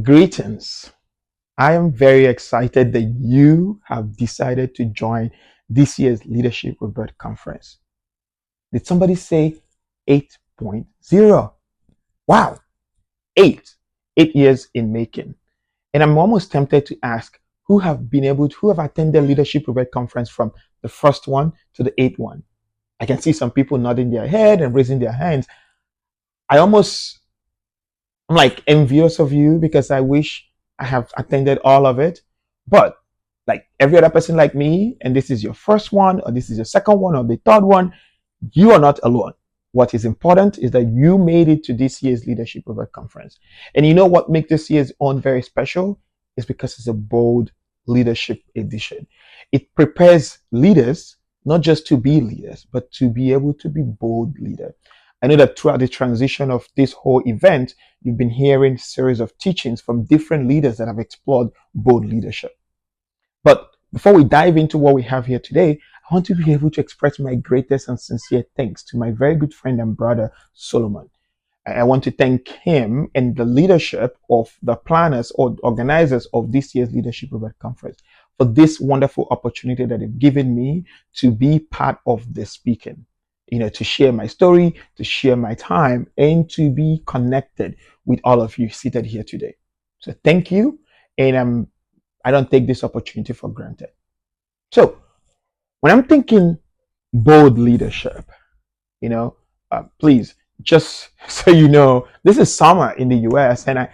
Greetings. I am very excited that you have decided to join this year's Leadership Rebirth Conference. Did somebody say 8.0? Wow, 8. 8 years in making. And I'm almost tempted to ask who have attended Leadership Rebirth Conference from the first one to the eighth one. I can see some people nodding their head and raising their hands. I'm like envious of you because I wish I have attended all of it. But like every other person like me, and this is your first one, or this is your second one, or the third one, you are not alone. What is important is that you made it to this year's Leadership Rebirth Conference. And you know what makes this year's one very special? Is because it's a bold leadership edition. It prepares leaders not just to be leaders, but to be able to be bold leaders. I know that throughout the transition of this whole event, you've been hearing a series of teachings from different leaders that have explored bold leadership. But before we dive into what we have here today, I want to be able to express my greatest and sincere thanks to my very good friend and brother, Solomon. I want to thank him and the leadership of the planners or organizers of this year's Leadership Rebirth Conference for this wonderful opportunity that they've given me to be part of the speaking. To share my story, to share my time, and to be connected with all of you seated here today. So thank you, and I don't take this opportunity for granted. So when I'm thinking bold leadership, please, just so you know, this is summer in the US, and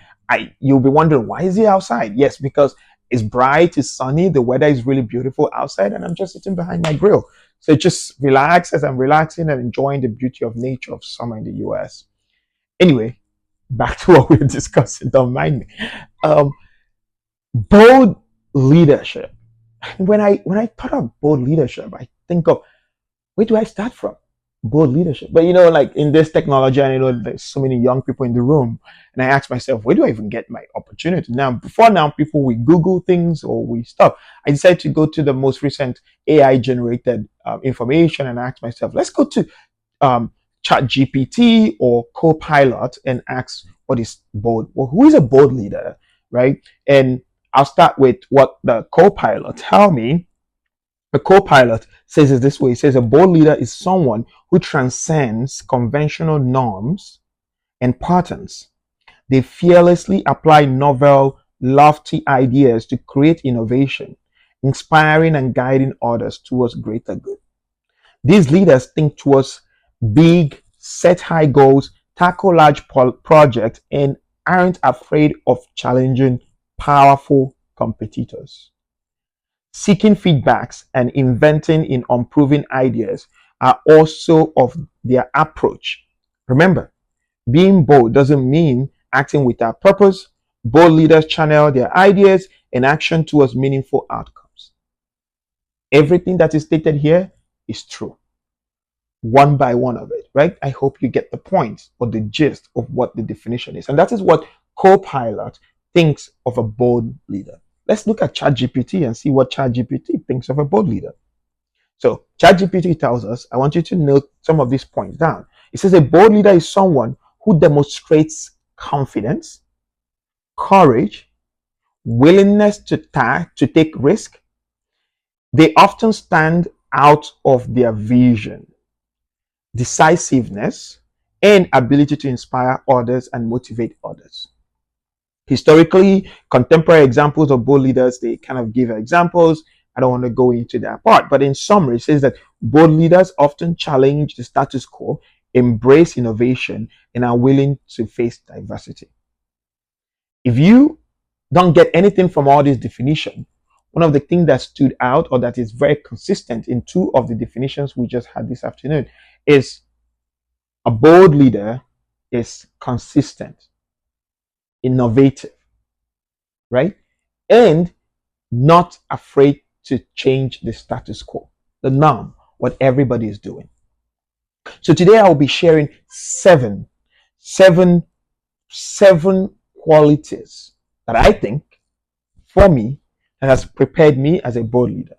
you'll be wondering, why is he outside? Yes, because it's bright, it's sunny, the weather is really beautiful outside, and I'm just sitting behind my grill. So just relax as I'm relaxing and enjoying the beauty of nature of summer in the US. Anyway, back to what we're discussing. Don't mind me. Bold leadership. When I thought of bold leadership, I think of, where do I start from? Bold leadership. But like in this technology, I know there's so many young people in the room, and I ask myself, where do I even get my opportunity? Before now, people we Google things or we stuff. I decided to go to the most recent AI generated information and ask myself, let's go to ChatGPT or Copilot and ask what is bold. Well, who is a bold leader, right? And I'll start with what the Copilot tell me. The Copilot says it this way. It says a bold leader is someone who transcends conventional norms and patterns. They fearlessly apply novel, lofty ideas to create innovation, inspiring and guiding others towards greater good. These leaders think towards big, set high goals, tackle large projects, and aren't afraid of challenging powerful competitors. Seeking feedbacks and inventing in improving ideas are also of their approach. Remember, being bold doesn't mean acting without purpose. Bold leaders channel their ideas and action towards meaningful outcomes. Everything that is stated here is true. One by one of it, right? I hope you get the point or the gist of what the definition is. And that is what Copilot thinks of a bold leader. Let's look at ChatGPT and see what ChatGPT thinks of a bold leader. So ChatGPT tells us, I want you to note some of these points down. It says a bold leader is someone who demonstrates confidence, courage, willingness to take risk. They often stand out of their vision, decisiveness, and ability to inspire others and motivate others. Historically, contemporary examples of bold leaders, they kind of give examples. I don't want to go into that part, but in summary, it says that bold leaders often challenge the status quo, embrace innovation, and are willing to face diversity. If you don't get anything from all this definition, one of the things that stood out or that is very consistent in two of the definitions we just had this afternoon is a bold leader is consistent, innovative, right? And not afraid to change the status quo, the norm, what everybody is doing. So today I will be sharing seven qualities that I think, for me, that has prepared me as a bold leader.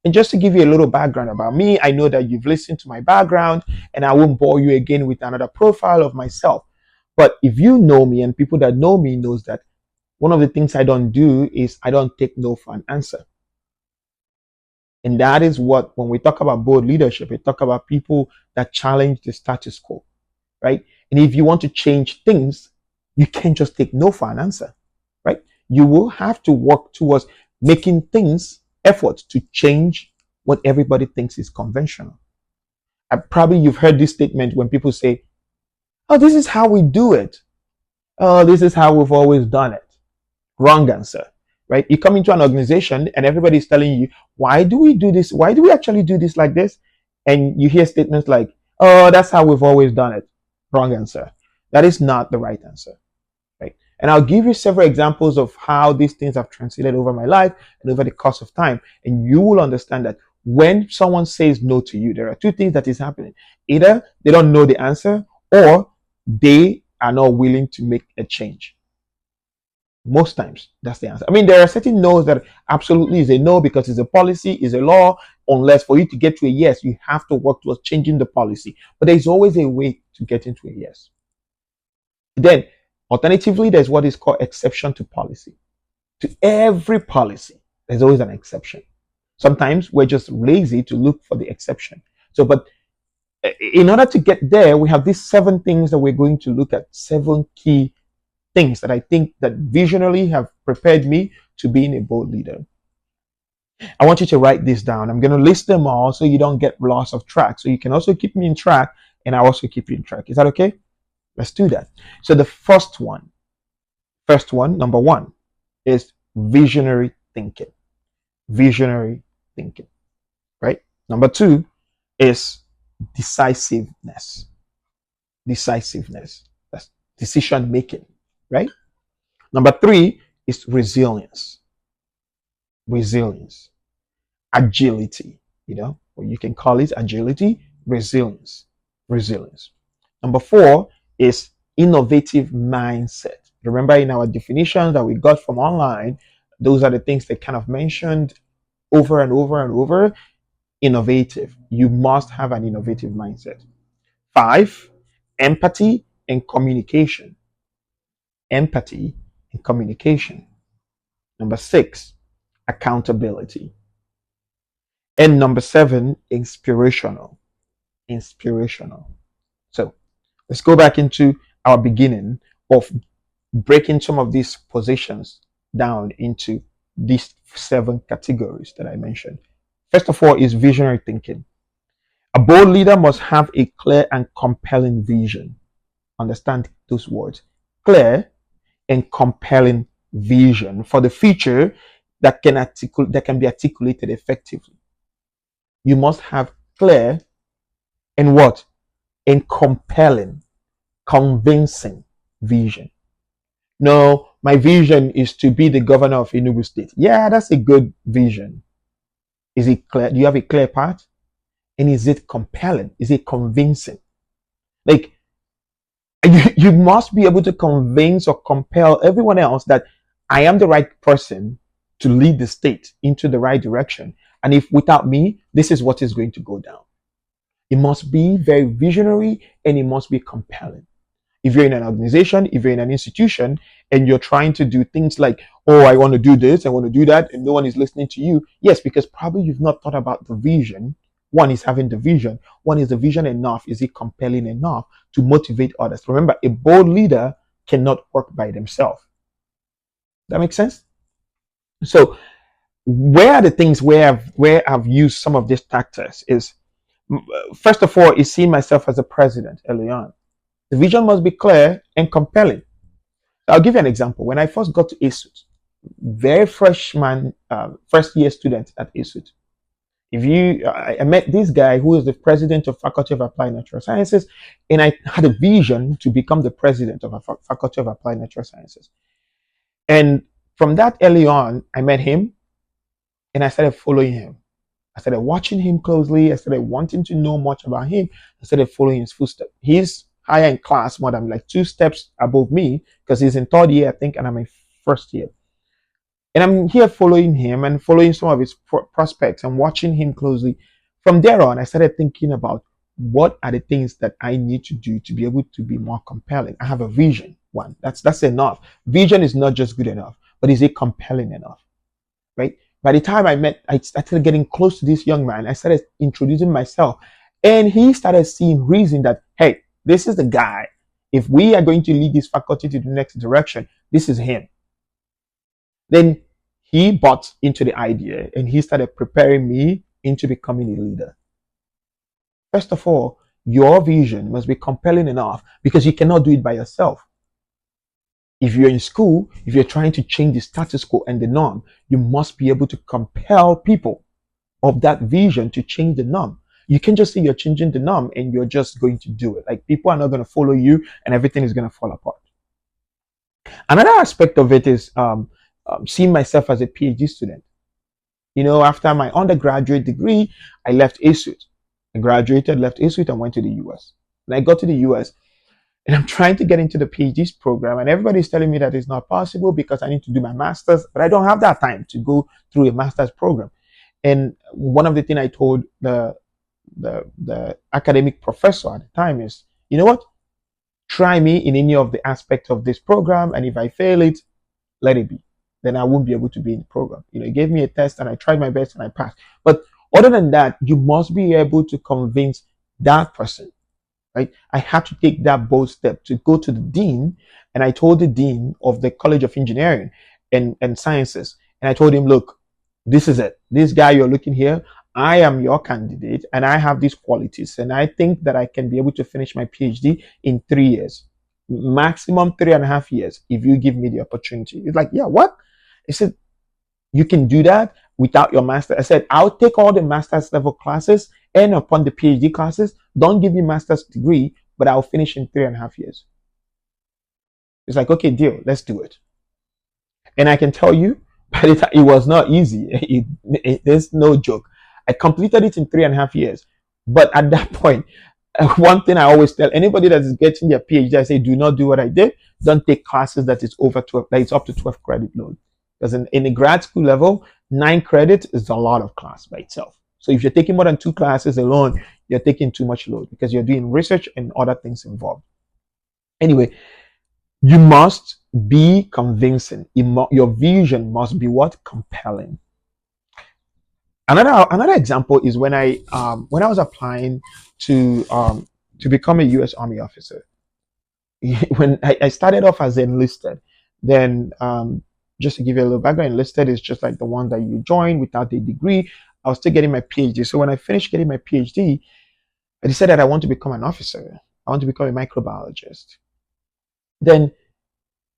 And just to give you a little background about me, I know that you've listened to my background, and I won't bore you again with another profile of myself. But if you know me, and people that know me knows that One of the things I don't do is I don't take no for an answer. And that is what, when we talk about bold leadership, we talk about people that challenge the status quo, right? And if you want to change things, you can't just take no for an answer, right? You will have to work towards making things, effort to change what everybody thinks is conventional. Probably you've heard this statement when people say, oh, this is how we do it. Oh, this is how we've always done it. Wrong answer, right? You come into an organization and everybody's telling you, why do we do this? Why do we actually do this like this? And you hear statements like, oh, that's how we've always done it. Wrong answer. That is not the right answer, right? And I'll give you several examples of how these things have translated over my life and over the course of time. And you will understand that when someone says no to you, there are two things that is happening. Either they don't know the answer or they are not willing to make a change. Most times, that's the answer. I mean, there are certain no's that absolutely is a no because it's a policy, is a law. Unless for you to get to a yes, you have to work towards changing the policy. But there's always a way to get into a yes. Then, alternatively, there's what is called exception to policy. To every policy, there's always an exception. Sometimes we're just lazy to look for the exception. So, but in order to get there, we have these 7 things that we're going to look at, 7 key things that I think that visionally have prepared me to being a bold leader. I want you to write this down. I'm going to list them all so you don't get lost of track. So you can also keep me in track and I also keep you in track. Is that okay? Let's do that. So the first one, number 1, is visionary thinking. Visionary thinking, right? Number 2 is decisiveness. Decisiveness. That's decision making, right? Number 3 is resilience. Resilience. Agility, or you can call it agility, resilience. Resilience. Number 4 is innovative mindset. Remember in our definitions that we got from online, those are the things they kind of mentioned over and over and over. Innovative. You must have an innovative mindset. 5, empathy and communication. Empathy and communication. Number 6, accountability. And number 7, inspirational. Inspirational. So let's go back into our beginning of breaking some of these positions down into these 7 categories that I mentioned. First of all is visionary thinking. A bold leader must have a clear and compelling vision. Understand those words. Clear and compelling vision for the future that can be articulated effectively. You must have clear and what? And compelling, convincing vision. No, my vision is to be the governor of Enugu State. Yeah, that's a good vision. Is it clear? Do you have a clear path? And is it compelling? Is it convincing? Like, you must be able to convince or compel everyone else that I am the right person to lead the state into the right direction. And if without me, this is what is going to go down. It must be very visionary and it must be compelling. If you're in an organization, if you're in an institution, and you're trying to do things like, oh, I want to do this, I want to do that, and no one is listening to you. Yes, because probably you've not thought about the vision. One is having the vision. One is the vision enough? Is it compelling enough to motivate others? Remember, a bold leader cannot work by themselves. That makes sense? So where are the things where I've used some of these tactics is, first of all, is seeing myself as a president early on. The vision must be clear and compelling. I'll give you an example. When I first got to ASUT, very freshman, first year student at ASUT, I met this guy who is the president of Faculty of Applied Natural Sciences, and I had a vision to become the president of a Faculty of Applied Natural Sciences. And from that early on, I met him, and I started following him. I started watching him closely. I started wanting to know much about him. I started following his footsteps. He's higher in class, more than like 2 steps above me, because he's in 3rd year, I think, and I'm in 1st year. And I'm here following him and following some of his prospects and watching him closely. From there on, I started thinking about what are the things that I need to do to be able to be more compelling? I have a vision. One, that's enough. Vision is not just good enough, but is it compelling enough? Right? By the time I started getting close to this young man. I started introducing myself, and he started seeing reason that, hey, this is the guy. If we are going to lead this faculty to the next direction, this is him. Then he bought into the idea, and he started preparing me into becoming a leader. First of all, your vision must be compelling enough, because you cannot do it by yourself. If you're in school, if you're trying to change the status quo and the norm, you must be able to compel people of that vision to change the norm. You can't just say you're changing the norm and you're just going to do it. Like, people are not going to follow you and everything is going to fall apart. Another aspect of it is seeing myself as a PhD student. After my undergraduate degree, I left ASUT. I graduated, left ASUT, and went to the US. And I got to the US, and I'm trying to get into the PhD program, and everybody's telling me that it's not possible because I need to do my master's, but I don't have that time to go through a master's program. And one of the things I told the academic professor at the time is, you know what? Try me in any of the aspects of this program, and if I fail it, let it be. Then I won't be able to be in the program. He gave me a test, and I tried my best, and I passed. But other than that, you must be able to convince that person. Right? I had to take that bold step to go to the dean, and I told the dean of the College of Engineering and Sciences, and I told him, look, this is it. This guy you're looking here, I am your candidate, and I have these qualities, and I think that I can be able to finish my PhD in 3 years, maximum 3.5 years, if you give me the opportunity. It's like, yeah, what? He said, you can do that without your master. I said, I'll take all the master's level classes, and upon the PhD classes, don't give me master's degree, but I'll finish in 3.5 years. It's like, okay, deal, let's do it. And I can tell you, by the time, it was not easy. There's no joke. I completed it in 3.5 years. But at that point, one thing I always tell anybody that is getting their PhD, I say, do not do what I did. Don't take classes that is over 12, that is up to 12 credit load. Because in the grad school level, 9 credits is a lot of class by itself. So if you're taking more than 2 classes alone, you're taking too much load because you're doing research and other things involved. Anyway, you must be convincing. Your vision must be what? Compelling. Another example is when I was applying to become a U.S. Army officer. When I started off as enlisted, then just to give you a little background, enlisted is just like the one that you join without a degree. I was still getting my PhD. So when I finished getting my PhD, I decided I want to become an officer. I want to become a microbiologist. Then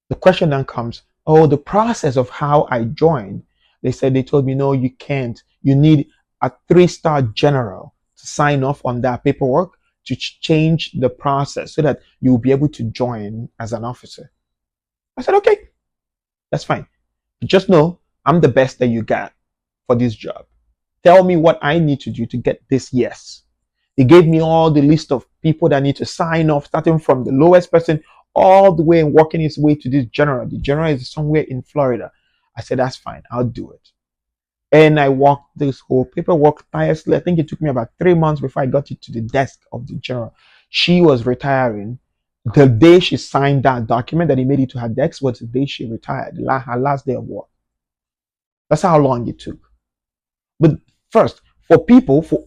the question then comes, oh, the process of how I joined. They told me, no, you can't. You need a 3-star general to sign off on that paperwork to change the process so that you will be able to join as an officer. I said, okay, that's fine. Just know I'm the best that you got for this job. Tell me what I need to do to get this yes. They gave me all the list of people that need to sign off, starting from the lowest person all the way and working its way to this general. The general is somewhere in Florida. I said, that's fine. I'll do it. And I walked this whole paperwork tirelessly. I think it took me about 3 months before I got it to the desk of the general. She was retiring. The day she signed that document that he made it to her desk was the day she retired, her last day of work. That's how long it took. But first, for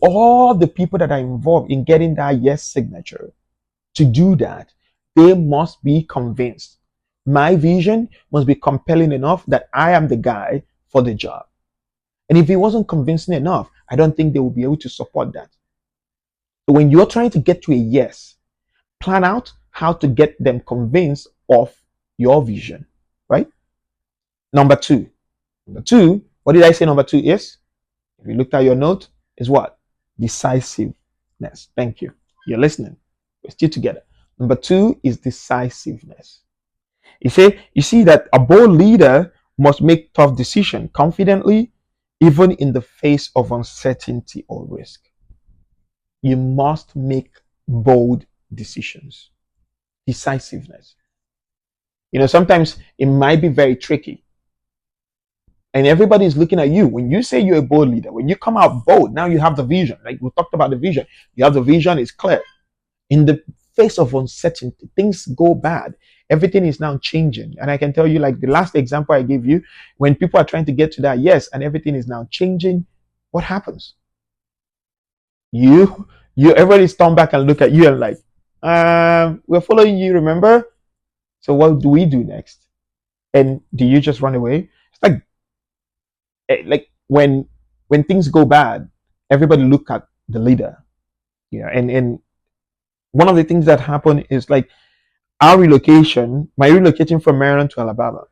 all the people that are involved in getting that yes signature, to do that, they must be convinced. My vision must be compelling enough that I am the guy for the job. And if it wasn't convincing enough, I don't think they will be able to support that. So when you're trying to get to a yes, plan out how to get them convinced of your vision, right? Number two, what did I say number 2 is? If you looked at your note, is what? Decisiveness. Thank you. You're listening. We're still together. Number 2 is decisiveness. You see that a bold leader must make tough decisions confidently, even in the face of uncertainty or risk. You must make bold decisions. Decisiveness. Sometimes it might be very tricky. And everybody's looking at you. When you say you're a bold leader, when you come out bold, now you have the vision. Like we talked about the vision. You have the vision, it's clear. In the face of uncertainty, things go bad. Everything is now changing. And I can tell you, like the last example I gave you, when people are trying to get to that yes, and everything is now changing, what happens? You, everybody stand back and look at you and like, we're following you, remember? So what do we do next? And do you just run away? It's like when things go bad, everybody look at the leader. Yeah, and one of the things that happened is like my relocating from Maryland to Alabama.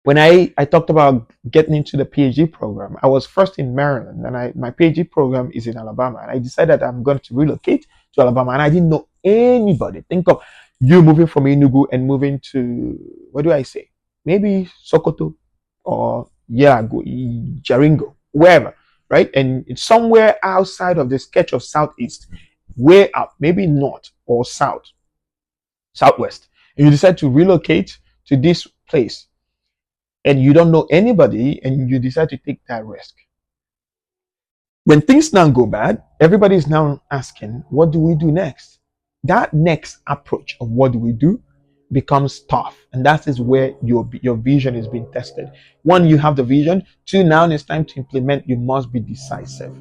When I talked about getting into the PhD program, I was first in Maryland, and my PhD program is in Alabama, and I decided I'm going to relocate to Alabama, and I didn't know anybody. Think of you moving from Enugu and moving to, what do I say? Maybe Sokoto or Jaringo, wherever, right? And it's somewhere outside of the sketch of Southeast, way up, maybe north or southwest. And you decide to relocate to this place and you don't know anybody and you decide to take that risk. When things now go bad, everybody is now asking, what do we do next? That next approach of what do we do becomes tough. And that is where your vision is being tested. One, you have the vision. Two, now it's time to implement. You must be decisive.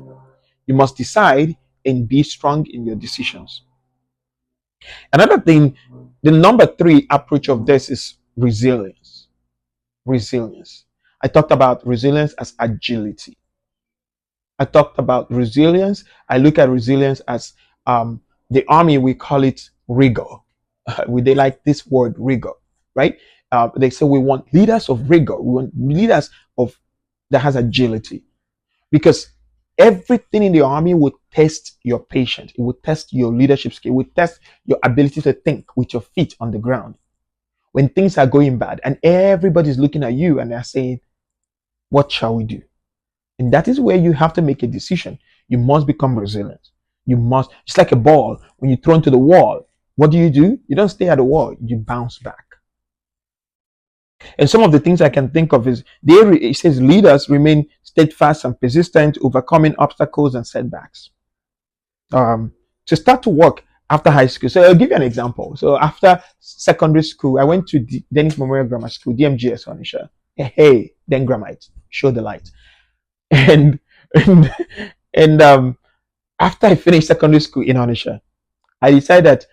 You must decide and be strong in your decisions. Another thing, the number 3 approach of this is resilience. Resilience. I talked about resilience as agility. I talked about resilience. I look at resilience as the army, we call it rigor. They like this word rigor, right? They say we want leaders of rigor. We want leaders that has agility, because everything in the army would test your patience. It would test your leadership skill. It would test your ability to think with your feet on the ground. When things are going bad and everybody's looking at you and they're saying, what shall we do? And that is where you have to make a decision. You must become resilient. You must, it's like a ball. When you throw into the wall, what do? You don't stay at the wall. You bounce back. And some of the things I can think of is, it says leaders remain steadfast and persistent, overcoming obstacles and setbacks. To start to work after high school. So I'll give you an example. So after secondary school, I went to Dennis Memorial Grammar School, DMGS Onisha. Hey, then Grammite, show the light. And after I finished secondary school in Onisha, I decided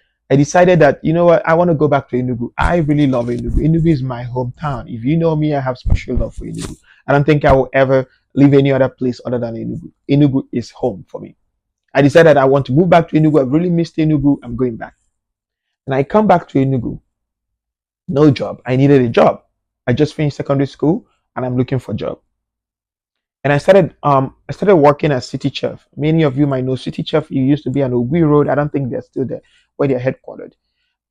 that, you know what, I want to go back to Enugu. I really love Enugu. Enugu is my hometown. If you know me, I have special love for Enugu. I don't think I will ever leave any other place other than Enugu. Enugu is home for me. I decided I want to move back to Enugu. I've really missed Enugu. I'm going back. And I come back to Enugu. No job. I needed a job. I just finished secondary school and I'm looking for a job. And I started working as city chef. Many of you might know city chef. You used to be on Ogui Road. I don't think they're still there, where they're headquartered.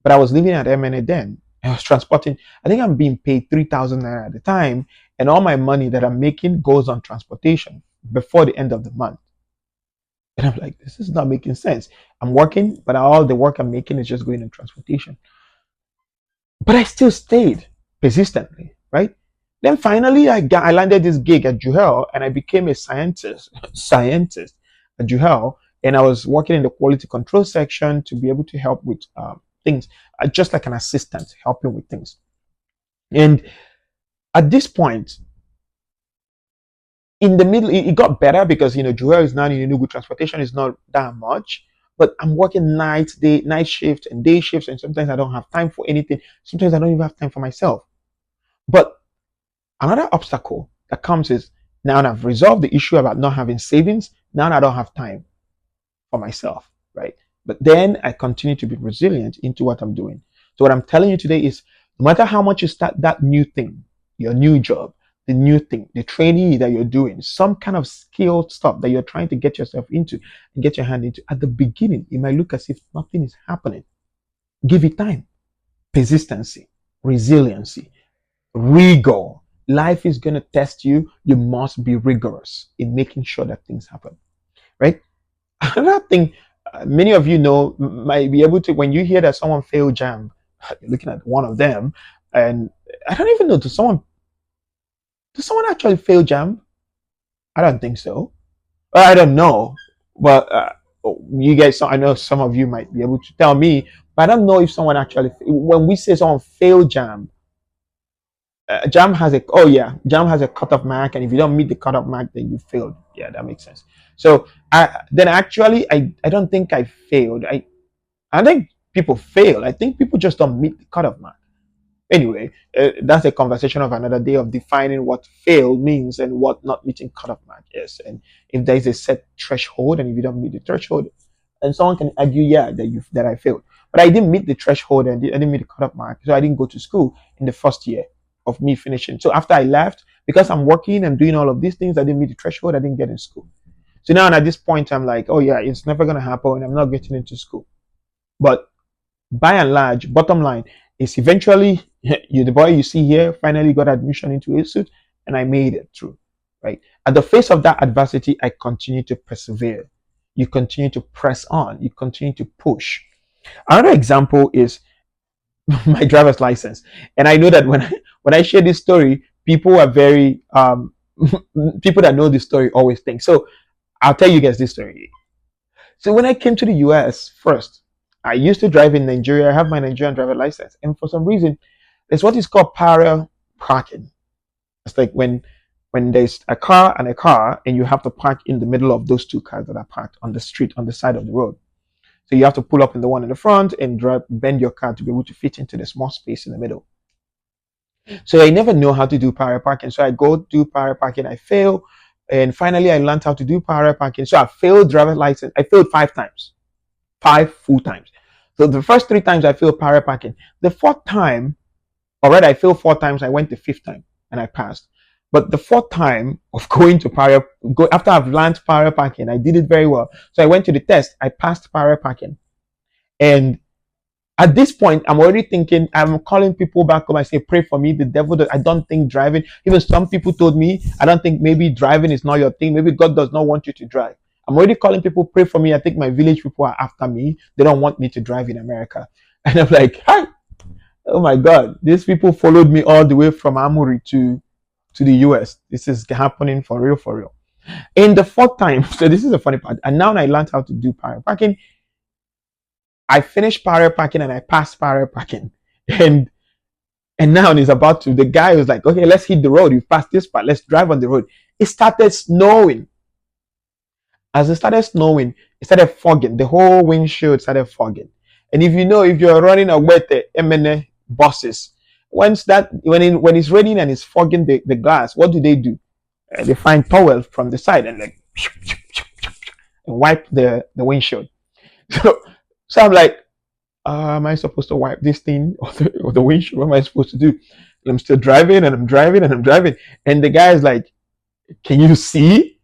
But I was living at MNA then. I was transporting. I think I'm being paid 3,000 naira at the time, and all my money that I'm making goes on transportation before the end of the month. And I'm like, this is not making sense. I'm working, but all the work I'm making is just going on transportation. But I still stayed persistently, right? Then finally, I landed this gig at Juhel, and I became a scientist at Juhel, and I was working in the quality control section to be able to help with things, just like an assistant, helping with things. And at this point, in the middle, it got better because, Juhel is now in Enugu. Transportation is not that much, but I'm working night shift and day shifts, and sometimes I don't have time for anything. Sometimes I don't even have time for myself. But another obstacle that comes is, now I've resolved the issue about not having savings. Now I don't have time for myself, right? But then I continue to be resilient into what I'm doing. So what I'm telling you today is, no matter how much you start that new thing, your new job, the new thing, the trainee that you're doing, some kind of skilled stuff that you're trying to get yourself into and get your hand into, at the beginning, it might look as if nothing is happening. Give it time. Persistency, resiliency, rigor. Life is going to test you. You must be rigorous in making sure that things happen, right? Another thing, many of you know, might be able to, when you hear that someone failed JAMB, you're looking at one of them, and I don't even know, to someone Does someone actually fail jam? I don't think so. I don't know, but you guys, I know some of you might be able to tell me, but I don't know if someone actually, when we say someone failed jam, jam has a, oh yeah, jam has a cutoff mark, and if you don't meet the cutoff mark, then you failed. Yeah, that makes sense. So then actually, I don't think I failed. I think people fail. I think people just don't meet the cutoff mark. Anyway, that's a conversation of another day of defining what fail means and what not meeting cutoff mark is. And if there is a set threshold, and if you don't meet the threshold, and someone can argue, yeah, that I failed, but I didn't meet the threshold and I didn't meet the cutoff mark, so I didn't go to school in the first year of me finishing. So after I left, because I'm working and doing all of these things, I didn't meet the threshold. I didn't get in school. So now at this point, I'm like, oh yeah, it's never gonna happen. I'm not getting into school. But by and large, bottom line is eventually the boy you see here finally got admission into a suit, and I made it through. Right at the face of that adversity, I continue to persevere. You continue to press on. You continue to push. Another example is my driver's license, and I know that when I share this story, people are very people that know this story always think so. I'll tell you guys this story. So when I came to the US first, I used to drive in Nigeria. I have my Nigerian driver license, and for some reason, there's what is called parallel parking. It's like when there's a car, and you have to park in the middle of those two cars that are parked on the street on the side of the road. So you have to pull up in the one in the front and bend your car to be able to fit into the small space in the middle. So I never know how to do parallel parking. So I go do parallel parking, I fail, and finally I learned how to do parallel parking. So I failed driver's license. I failed 5 times. 5 full times. So the first 3 times I failed parallel parking. The 4th time, already I failed 4 times. I went the 5th time and I passed. But the 4th time of going to after I've learned parallel parking, I did it very well. So I went to the test. I passed parallel parking. And at this point, I'm already thinking, I'm calling people back home. I say, pray for me. The devil, I don't think driving, even some people told me, I don't think maybe driving is not your thing. Maybe God does not want you to drive. I'm already calling people, pray for me. I think my village people are after me. They don't want me to drive in America. And I'm like, hi, oh my God, these people followed me all the way from Amuri to the US. This is happening for real, for real. In the 4th time, so this is the funny part. And now I learned how to do parallel parking. I finished parallel parking and I passed parallel parking. And now he's about to, the guy was like, okay, let's hit the road. You passed this part. Let's drive on the road. It started snowing. As it started snowing, it started fogging. The whole windshield started fogging. And if you're running a wet MN buses, when it's raining and it's fogging the glass, what do? They find towel from the side and like and wipe the windshield. So I'm like, am I supposed to wipe this thing or the windshield? What am I supposed to do? And I'm still driving and I'm driving and I'm driving. And the guy is like, can you see?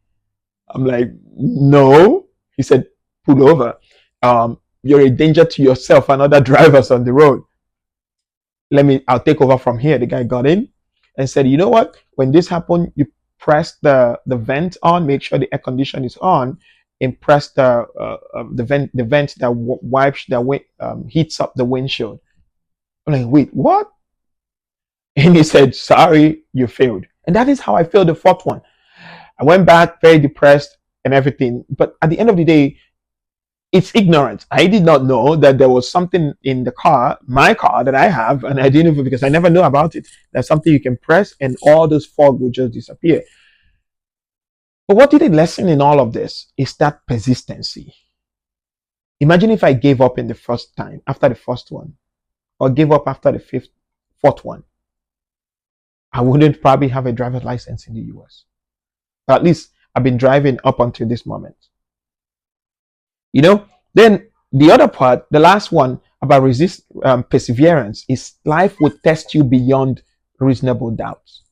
I'm like, no. He said, pull over. You're a danger to yourself and other drivers on the road. I'll take over from here. The guy got in and said, you know what? When this happened, you press the vent on, make sure the air condition is on, and press the vent that wipes heats up the windshield. I'm like, wait, what? And he said, sorry, you failed. And that is how I failed the 4th one. I went back very depressed and everything. But at the end of the day, it's ignorance. I did not know that there was something in the car, my car that I have, and I didn't even, because I never know about it. There's something you can press and all those fog will just disappear. But what did the lesson in all of this is that persistency. Imagine if I gave up in the first time, after the first one, or gave up after the 4th one. I wouldn't probably have a driver's license in the US. But at least I've been driving up until this moment. Then the other part, the last one about perseverance is life will test you beyond reasonable doubts.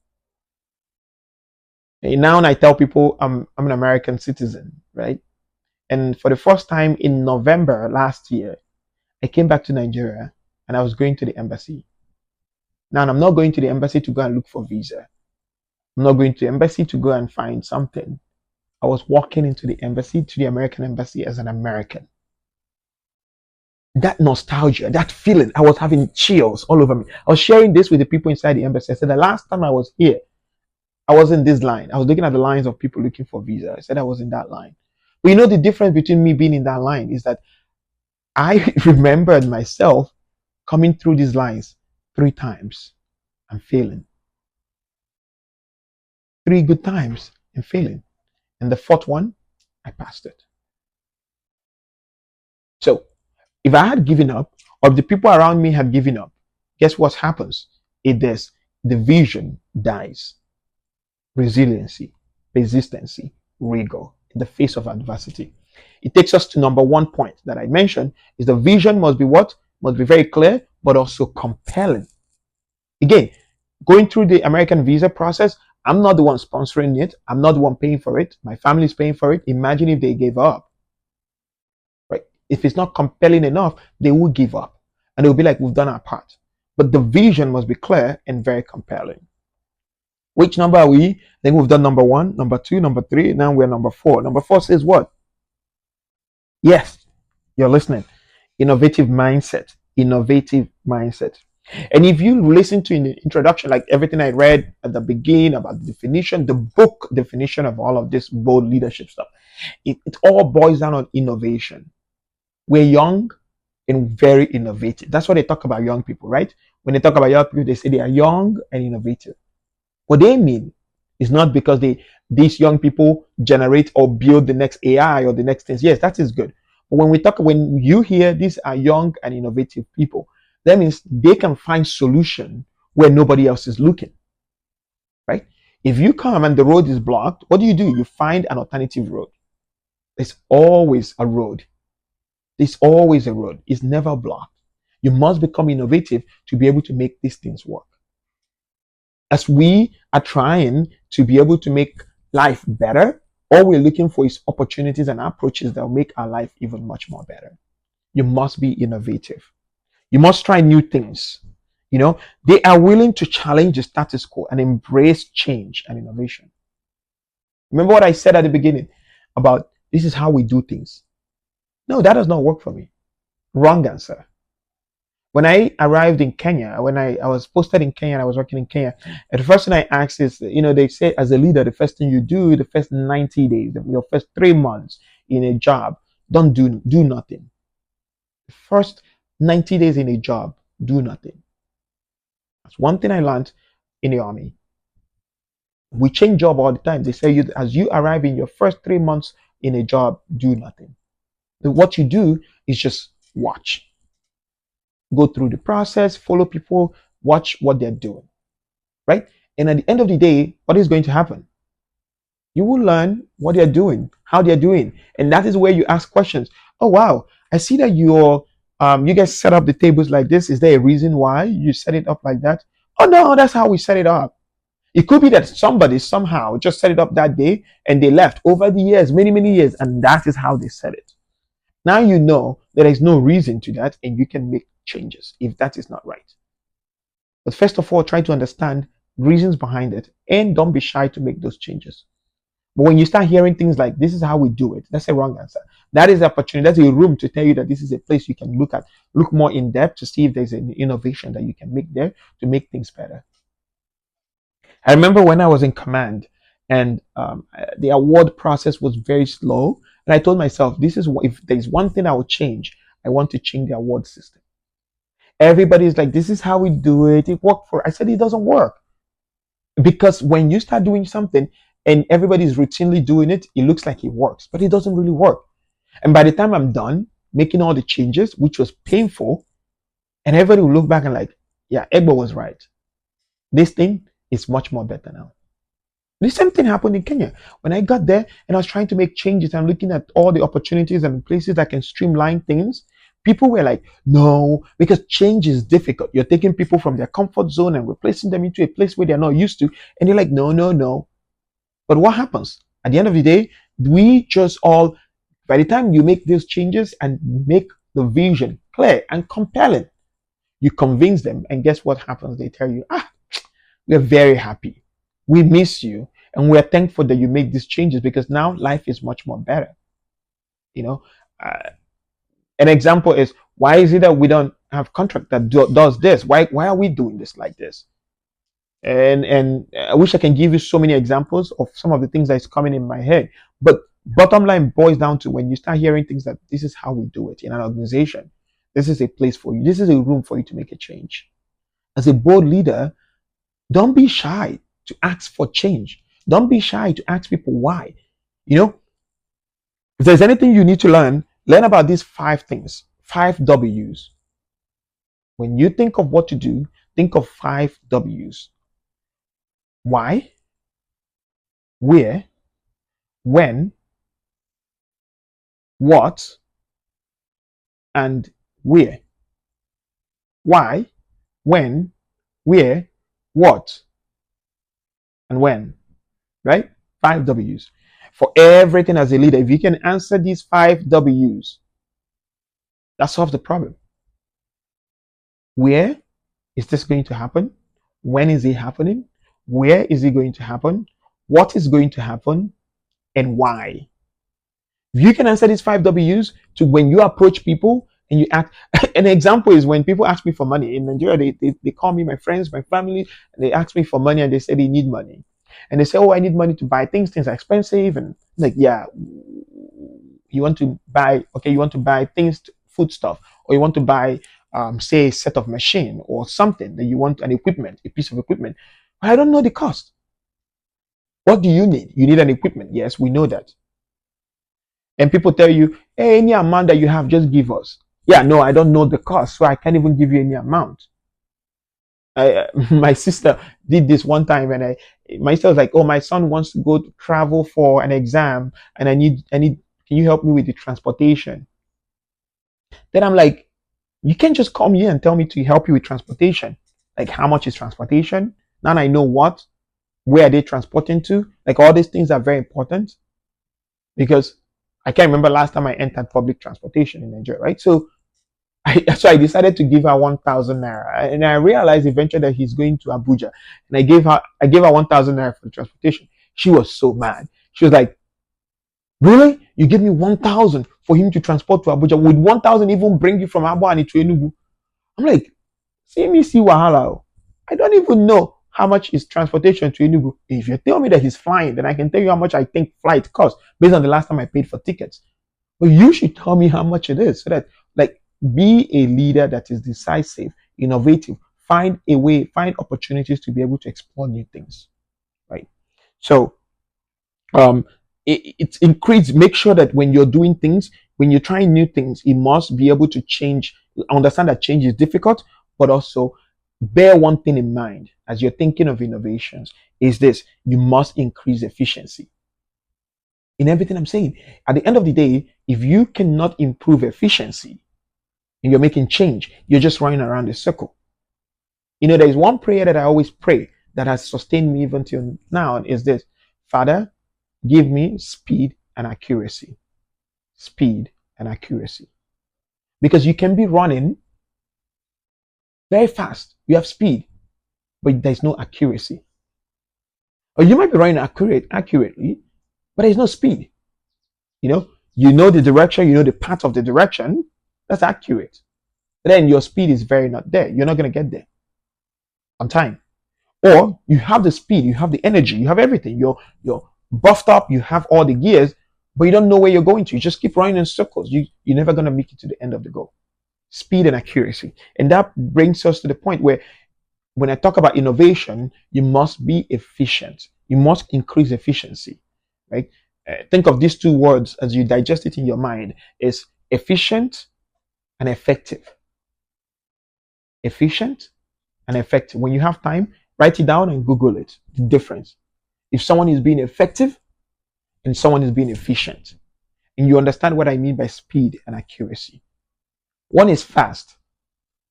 And now I tell people I'm an American citizen, right? And for the first time in November last year, I came back to Nigeria and I was going to the embassy. Now I'm not going to the embassy to go and look for visa. I'm not going to the embassy to go and find something. I was walking into the embassy, to the American embassy as an American. That nostalgia, that feeling, I was having chills all over me. I was sharing this with the people inside the embassy. I said, the last time I was here, I was in this line. I was looking at the lines of people looking for visa. I said I was in that line. But you know, the difference between me being in that line is that I remembered myself coming through these lines 3 times and failing. 3 good times and failing. And the fourth one, I passed it. So if I had given up, or if the people around me had given up, guess what happens? It does. The vision dies. Resiliency, persistency, rigor in the face of adversity. It takes us to number 1 point that I mentioned is the vision must be what? Must be very clear, but also compelling. Again, going through the American visa process, I'm not the one sponsoring it. I'm not the one paying for it. My family is paying for it. Imagine if they gave up. Right? If it's not compelling enough, they will give up. And they'll be like, we've done our part. But the vision must be clear and very compelling. Which number are we? I think we've done number 1, number 2, number 3. Now we're number 4. Number 4 says what? Yes, you're listening. Innovative mindset. Innovative mindset. And if you listen to in the introduction, like everything I read at the beginning about the definition, the book definition of all of this bold leadership stuff, it all boils down on innovation. We're young and very innovative. That's what they talk about young people, right? When they talk about young people, they say they are young and innovative. What they mean is not because these young people generate or build the next AI or the next things. Yes, that is good. But when you hear these are young and innovative people, that means they can find solution where nobody else is looking, right? If you come and the road is blocked, what do? You find an alternative road. There's always a road. There's always a road. It's never blocked. You must become innovative to be able to make these things work. As we are trying to be able to make life better, all we're looking for is opportunities and approaches that will make our life even much more better. You must be innovative. You must try new things. You know, they are willing to challenge the status quo and embrace change and innovation. Remember what I said at the beginning about this is how we do things. No, that does not work for me. Wrong answer. When I arrived in Kenya, when I was posted in Kenya and I was working in Kenya, and the first thing I asked is, they say as a leader, the first thing you do, the first 90 days, your first 3 months in a job, don't do nothing. The first 90 days in a job, do nothing. That's one thing I learned in the army. We change job all the time. They say as you arrive in your first 3 months in a job, do nothing. What you do is just watch. Go through the process, follow people, watch what they're doing, right? And at the end of the day, what is going to happen? You will learn what they're doing, how they're doing, and that is where you ask questions. Oh wow, I see that you guys set up the tables like this. Is there a reason why you set it up like that? Oh no, that's how we set it up. It could be that somebody somehow just set it up that day and they left over the years, many years, and that is how they set it. Now you know that there is no reason to that, and you can make changes if that is not right. But first of all, try to understand reasons behind it and don't be shy to make those changes. But when you start hearing things like this is how we do it, that's a wrong answer. That is the opportunity, that's a room to tell you that this is a place you can look more in depth to see if there's an innovation that you can make there to make things better. I remember when I was in command and the award process was very slow. And I told myself, if there's one thing I will change, I want to change the award system. Everybody's like, this is how we do it. It worked I said, it doesn't work. Because when you start doing something and everybody's routinely doing it, it looks like it works, but it doesn't really work. And by the time I'm done making all the changes, which was painful, and everybody will look back and like, yeah, Egbo was right. This thing is much more better now. The same thing happened in Kenya. When I got there and I was trying to make changes and looking at all the opportunities and places that can streamline things, people were like, no, because change is difficult. You're taking people from their comfort zone and replacing them into a place where they're not used to. And they're like, no. But what happens? At the end of the day, by the time you make those changes and make the vision clear and compelling, you convince them. And guess what happens? They tell you, we're very happy. We miss you, and we're thankful that you made these changes because now life is much more better. An example is, why is it that we don't have contract that does this? Why are we doing this like this? And I wish I can give you so many examples of some of the things that is coming in my head. But bottom line boils down to, when you start hearing things that this is how we do it in an organization, this is a place for you, this is a room for you to make a change. As a board leader, don't be shy to ask for change. Don't be shy to ask people why. You know, if there's anything you need to learn about these 5 things, 5 W's. When you think of what to do, think of 5 W's. Why, where, when, what, and where. Why, when, where, what, and when. Right? 5 W's. For everything as a leader, if you can answer these 5 W's, that solves the problem. Where is this going to happen? When is it happening? Where is it going to happen? What is going to happen? And why? If you can answer these 5 W's, to when you approach people and you act, an example is when people ask me for money in Nigeria, they call me, my friends, my family, and they ask me for money, and they say they need money. And they say, oh, I need money to buy things. Things are expensive. And I'm like, yeah, you want to buy things, food stuff, or you want to buy, say, a set of machine or something that you want, an equipment, a piece of equipment. But I don't know the cost. What do you need? You need an equipment. Yes, we know that. And people tell you, hey, any amount that you have, just give us. Yeah, no, I don't know the cost, so I can't even give you any amount. My sister did this one time, and my sister was like, oh, my son wants to go to travel for an exam, and I need, can you help me with the transportation? Then I'm like, you can't just come here and tell me to help you with transportation. Like, how much is transportation? Now I know where are they transporting to? Like, all these things are very important, because I can't remember last time I entered public transportation in Nigeria, right? So I decided to give her 1,000 naira, and I realized eventually that he's going to Abuja, and I gave her 1,000 naira for the transportation. She was so mad. She was like, really? You give me 1,000 for him to transport to Abuja? Would 1,000 even bring you from Abuja to Enugu? I'm like, see wahala. I don't even know how much is transportation to Enugu. If you tell me that he's flying, then I can tell you how much I think flight costs based on the last time I paid for tickets. But you should tell me how much it is, so that, like, be a leader that is decisive, innovative, find a way, find opportunities to be able to explore new things, right? So it's increased. Make sure that when you're doing things, when you're trying new things, you must be able to change. Understand that change is difficult, but also bear one thing in mind as you're thinking of innovations, is this: you must increase efficiency in everything I'm saying. At the end of the day, if you cannot improve efficiency and you're making change, you're just running around a circle. You know, there is one prayer that I always pray that has sustained me even till now, is this: Father, give me speed and accuracy. Speed and accuracy. Because you can be running very fast, you have speed, but there's no accuracy. Or you might be running accurately, but there's no speed. You know the direction, you know the path of the direction. That's accurate. But then your speed is very not there. You're not going to get there on time. Or you have the speed, you have the energy, you have everything. You're buffed up, you have all the gears, but you don't know where you're going to. You just keep running in circles. You're never going to make it to the end of the goal. Speed and accuracy. And that brings us to the point where, when I talk about innovation, you must be efficient. You must increase efficiency, right? Think of these 2 words as you digest it in your mind: is efficient and effective. Efficient and effective. When you have time, write it down and Google it. The difference. If someone is being effective and someone is being efficient, and you understand what I mean by speed and accuracy. One is fast,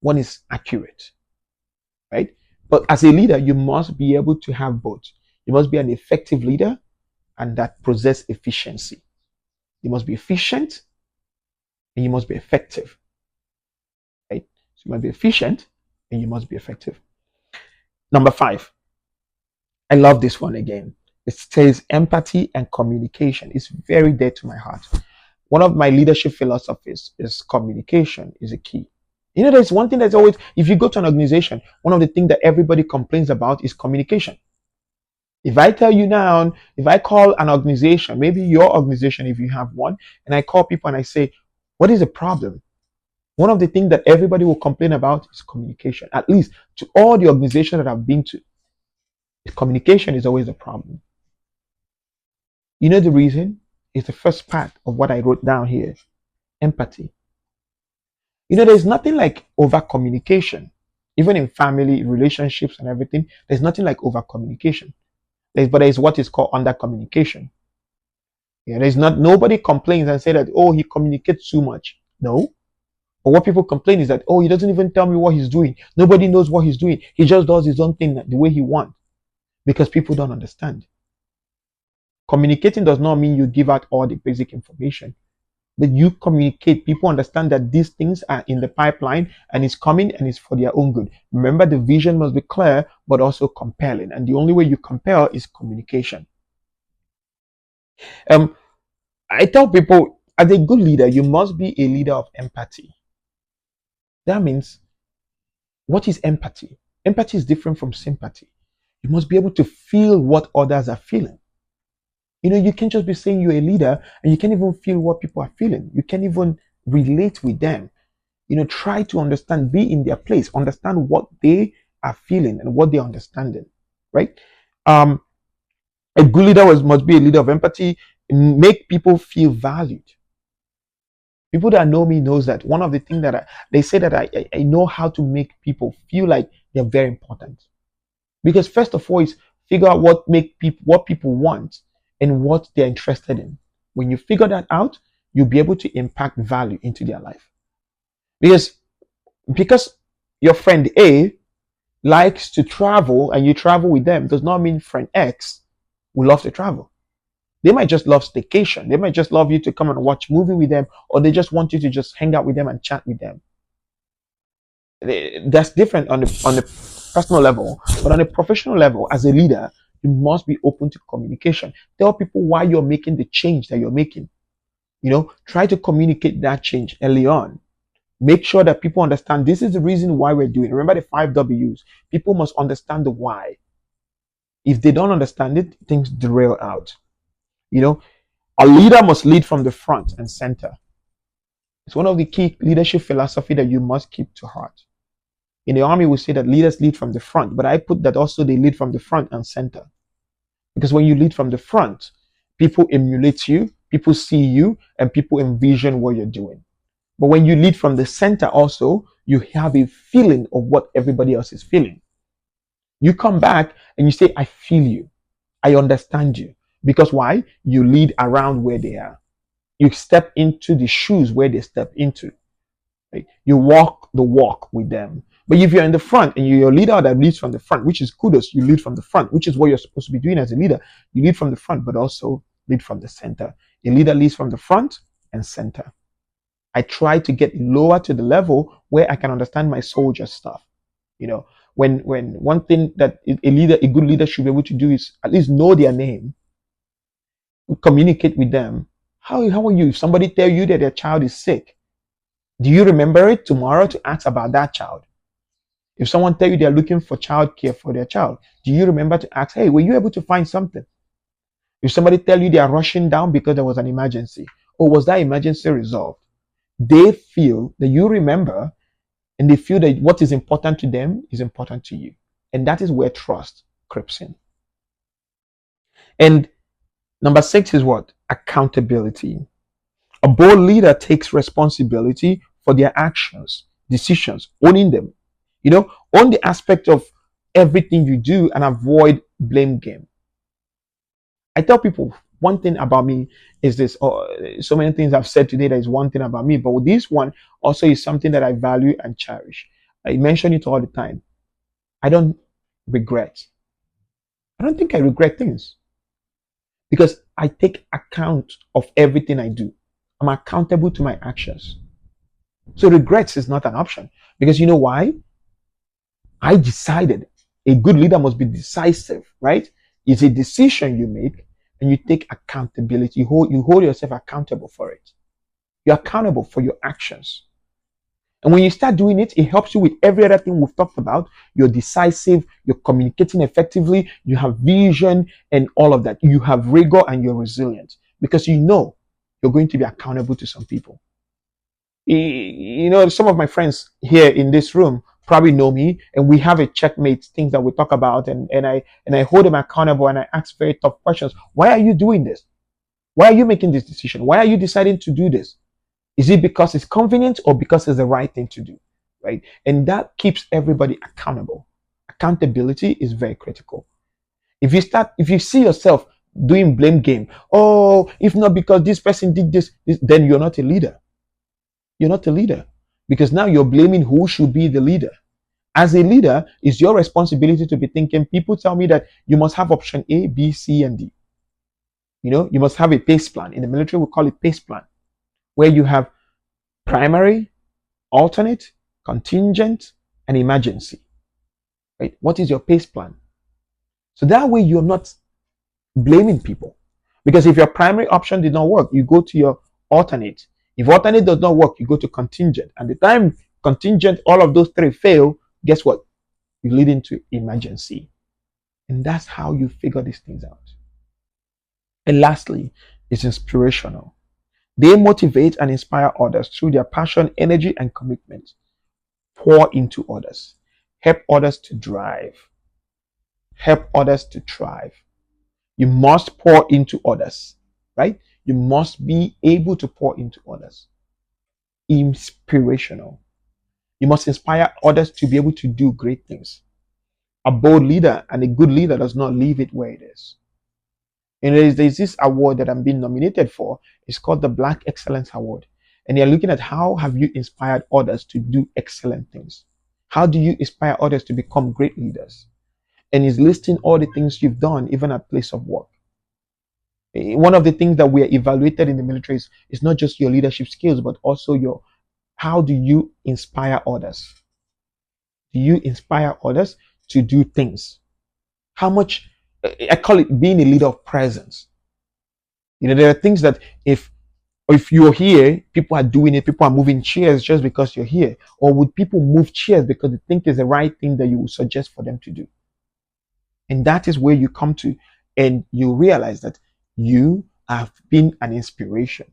one is accurate, right? But as a leader, you must be able to have both. You must be an effective leader and that possess efficiency. You must be efficient and you must be effective, right? So you must be efficient and you must be effective. Number 5. I love this one again. It says empathy and communication. It's very dear to my heart. One of my leadership philosophies is communication is a key. There's one thing that's always, if you go to an organization, one of the things that everybody complains about is communication. If I tell you now, if I call an organization, maybe your organization, if you have one, and I call people and I say, what is the problem? One of the things that everybody will complain about is communication. At least to all the organizations that I've been to, communication is always a problem. You know the reason? It's the first part of what I wrote down here. Empathy. There's nothing like over communication. Even in family relationships and everything, there's nothing like over communication. But there's what is called under communication. Nobody complains and say that, oh, he communicates too much. No. But what people complain is that, oh, he doesn't even tell me what he's doing. Nobody knows what he's doing. He just does his own thing the way he wants. Because people don't understand. Communicating does not mean you give out all the basic information. But you communicate, people understand that these things are in the pipeline and it's coming and it's for their own good. Remember, the vision must be clear, but also compelling. And the only way you compel is communication. I tell people, as a good leader, you must be a leader of empathy. That means, what is empathy? Empathy is different from sympathy. You must be able to feel what others are feeling. You can't just be saying you're a leader and you can't even feel what people are feeling. You can't even relate with them. Try to understand, be in their place, understand what they are feeling and what they're understanding, right? A good leader must be a leader of empathy, make people feel valued. People that know me knows that one of the things that they say that I know how to make people feel like they're very important. Because first of all is figure out what people want and what they're interested in. When you figure that out, you'll be able to impact value into their life. Because your friend A likes to travel and you travel with them does not mean friend X will love to travel. They might just love staycation. They might just love you to come and watch movie with them, or they just want you to just hang out with them and chat with them. That's different on the personal level, but on a professional level, as a leader, you must be open to communication. Tell people why you're making the change that you're making. Try to communicate that change early on. Make sure that people understand this is the reason why we're doing it. Remember the 5 W's. People must understand the why. If they don't understand it, things derail out. A leader must lead from the front and center. It's one of the key leadership philosophy that you must keep to heart. In the army, we say that leaders lead from the front, but I put that also they lead from the front and center. Because when you lead from the front, people emulate you, people see you, and people envision what you're doing. But when you lead from the center also, you have a feeling of what everybody else is feeling. You come back and you say, I feel you. I understand you. Because why? You lead around where they are. You step into the shoes where they step into. Right? You walk the walk with them. But if you're in the front and you're a leader that leads from the front, which is kudos, you lead from the front, which is what you're supposed to be doing as a leader. You lead from the front, but also lead from the center. A leader leads from the front and center. I try to get lower to the level where I can understand my soldier stuff. When one thing that a good leader should be able to do is at least know their name, communicate with them. How are you? If somebody tell you that their child is sick, do you remember it tomorrow to ask about that child? If someone tell you they're looking for child care for their child, do you remember to ask, hey, were you able to find something? If somebody tell you they are rushing down because there was an emergency, or was that emergency resolved? They feel that you remember, and they feel that what is important to them is important to you. And that is where trust creeps in. And number 6 is what? Accountability. A bold leader takes responsibility for their actions, decisions, owning them. Own the aspect of everything you do and avoid blame game. I tell people one thing about me is this. So many things I've said today, there is one thing about me, but with this one also is something that I value and cherish. I mention it all the time. I don't regret. I don't think I regret things because I take account of everything I do. I'm accountable to my actions. So regrets is not an option because you know why? I decided. A good leader must be decisive, right? It's a decision you make and you take accountability. You hold yourself accountable for it. You're accountable for your actions. And when you start doing it, it helps you with every other thing we've talked about. You're decisive, you're communicating effectively, you have vision and all of that. You have rigor and you're resilient because you know you're going to be accountable to some people. You know, some of my friends here in this room probably know me, and we have a checkmate things that we talk about, and I hold them accountable and I ask very tough questions. Why are you doing this? Why are you making this decision? Why are you deciding to do this? Is it because it's convenient or because it's the right thing to do? Right? And that keeps everybody accountable. Accountability is very critical. If you see yourself doing blame game, oh, if not because this person did this, then you're not a leader. You're not a leader because now you're blaming who should be the leader. As a leader, it's your responsibility to be thinking, people tell me that you must have option A, B, C, and D. You know, you must have a PACE plan. In the military, we call it PACE plan, where you have primary, alternate, contingent, and emergency. Right? What is your PACE plan? So that way you're not blaming people. Because if your primary option did not work, you go to your alternate. If alternate does not work, you go to contingent. And the time contingent, all of those three fail, guess what? You lead into emergency. And that's how you figure these things out. And lastly, it's inspirational. They motivate and inspire others through their passion, energy, and commitment. Pour into others. Help others to drive. Help others to thrive. You must pour into others, right? You must be able to pour into others. Inspirational. You must inspire others to be able to do great things. A bold leader and a good leader does not leave it where it is. And there's this award that I'm being nominated for. It's called the Black Excellence Award. And you're looking at how have you inspired others to do excellent things? How do you inspire others to become great leaders? And it's listing all the things you've done, even at place of work. One of the things that we are evaluated in the military is not just your leadership skills, but also how do you inspire others? Do you inspire others to do things? How much, I call it being a leader of presence. You know, there are things that if you're here, people are doing it, people are moving chairs just because you're here. Or would people move chairs because they think it's the right thing that you would suggest for them to do? And that is where you come to, and you realize that you have been an inspiration.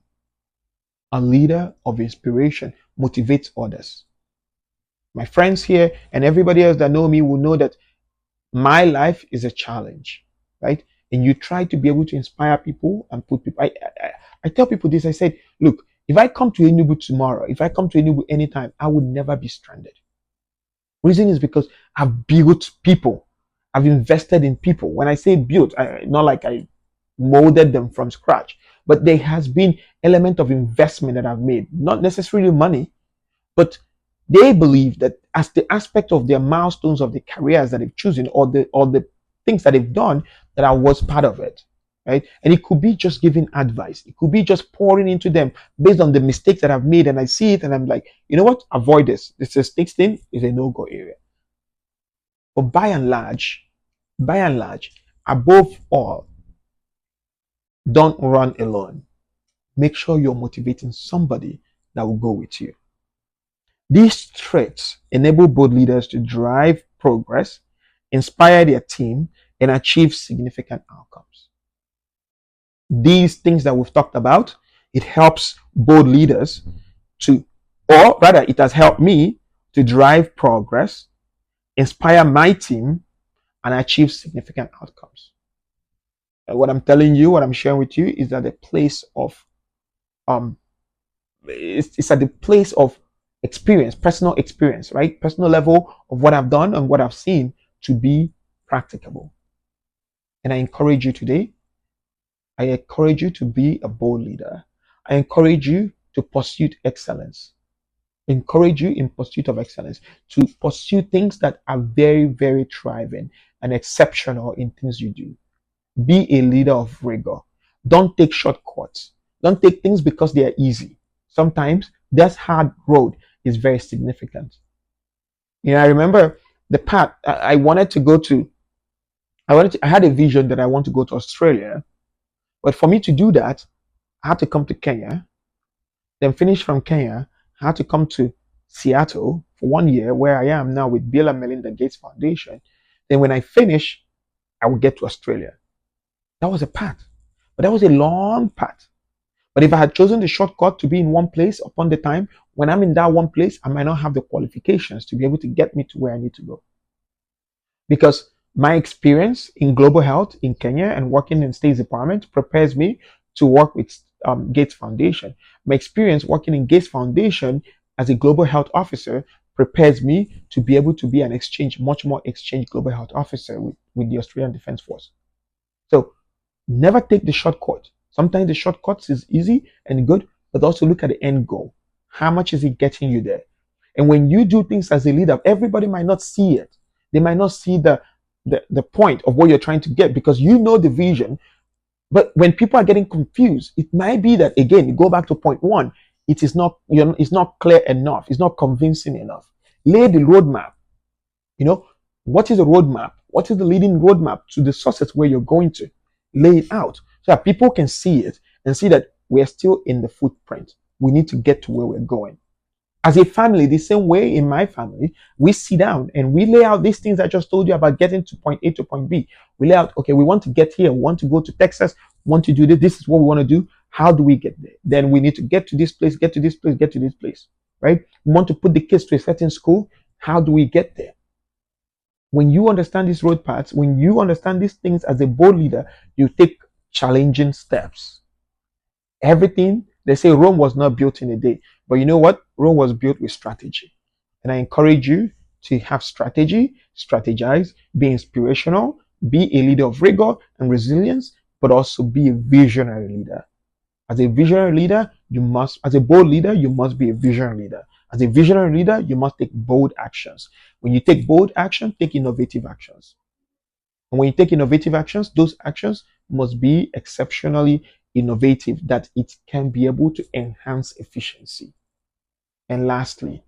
A leader of inspiration motivates others. My friends here and everybody else that know me will know that my life is a challenge, right? And you try to be able to inspire people and put people. I tell people this. I said, look, if I come to Enugu tomorrow, if I come to Enugu anytime, I would never be stranded. Reason is because I've built people. I've invested in people. When I say built, not like I molded them from scratch, but there has been element of investment that I've made, not necessarily money, but they believe that as the aspect of their milestones of the careers that they've chosen or the things that they've done, that I was part of it, right? And it could be just giving advice. It could be just pouring into them based on the mistakes that I've made, and I see it and I'm like, you know what? Avoid this. This is stakes thing is a no-go area. But by and large, above all, don't run alone. Make sure you're motivating somebody that will go with you. These traits enable bold leaders to drive progress, inspire their team, and achieve significant outcomes. These things that we've talked about, it helps bold leaders to, or rather, it has helped me to drive progress, inspire my team, and achieve significant outcomes. And what I'm telling you, what I'm sharing with you is at the place of it's at the place of experience, personal experience, right? Personal level of what I've done and what I've seen to be practicable. And I encourage you today, I encourage you to be a bold leader. I encourage you to pursue excellence. Encourage you in pursuit of excellence, to pursue things that are very, very thriving and exceptional in things you do. Be a leader of rigor. Don't take shortcuts. Don't take things because they are easy. Sometimes that hard road is very significant. You know, I remember the path I wanted to go to. I had a vision that I want to go to Australia, but for me to do that, I had to come to Kenya, then finish from Kenya. I had to come to Seattle for 1 year, where I am now with Bill and Melinda Gates Foundation. Then when I finish, I will get to Australia. That was a path, but that was a long path. But if I had chosen the shortcut to be in one place upon the time, when I'm in that one place, I might not have the qualifications to be able to get me to where I need to go. Because my experience in global health in Kenya and working in State Department prepares me to work with Gates Foundation. My experience working in Gates Foundation as a global health officer prepares me to be able to be an exchange, much more exchange global health officer with the Australian Defense Force. So never take the shortcut. Sometimes the shortcuts is easy and good, but also look at the end goal. How much is it getting you there? And when you do things as a leader, everybody might not see it. They might not see the point of what you're trying to get because you know the vision. But when people are getting confused, it might be that, again, go back to point one, it is not, it's not clear enough. It's not convincing enough. Lay the roadmap. What is a roadmap? What is the leading roadmap to the success where you're going to? Lay it out so that people can see it and see that we're still in the footprint. We need to get to where we're going. As a family, the same way in my family, we sit down and we lay out these things I just told you about getting to point A to point B. We lay out, okay, we want to get here, we want to go to Texas, we want to do this, this is what we want to do. How do we get there? Then we need to get to this place, get to this place, get to this place, right? We want to put the kids to a certain school. How do we get there? When you understand these road paths, when you understand these things as a bold leader, you take challenging steps. Everything, they say Rome was not built in a day. But you know what? Rome was built with strategy. And I encourage you to have strategy, strategize, be inspirational, be a leader of rigor and resilience, but also be a visionary leader. As a visionary leader, as a bold leader, you must be a visionary leader. As a visionary leader, you must take bold actions. When you take bold action, take innovative actions. And when you take innovative actions, those actions must be exceptionally innovative, that it can be able to enhance efficiency. And lastly,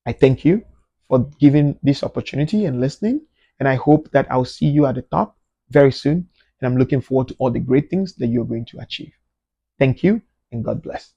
I thank you for giving this opportunity and listening. And I hope that I'll see you at the top very soon. And I'm looking forward to all the great things that you're going to achieve. Thank you and God bless.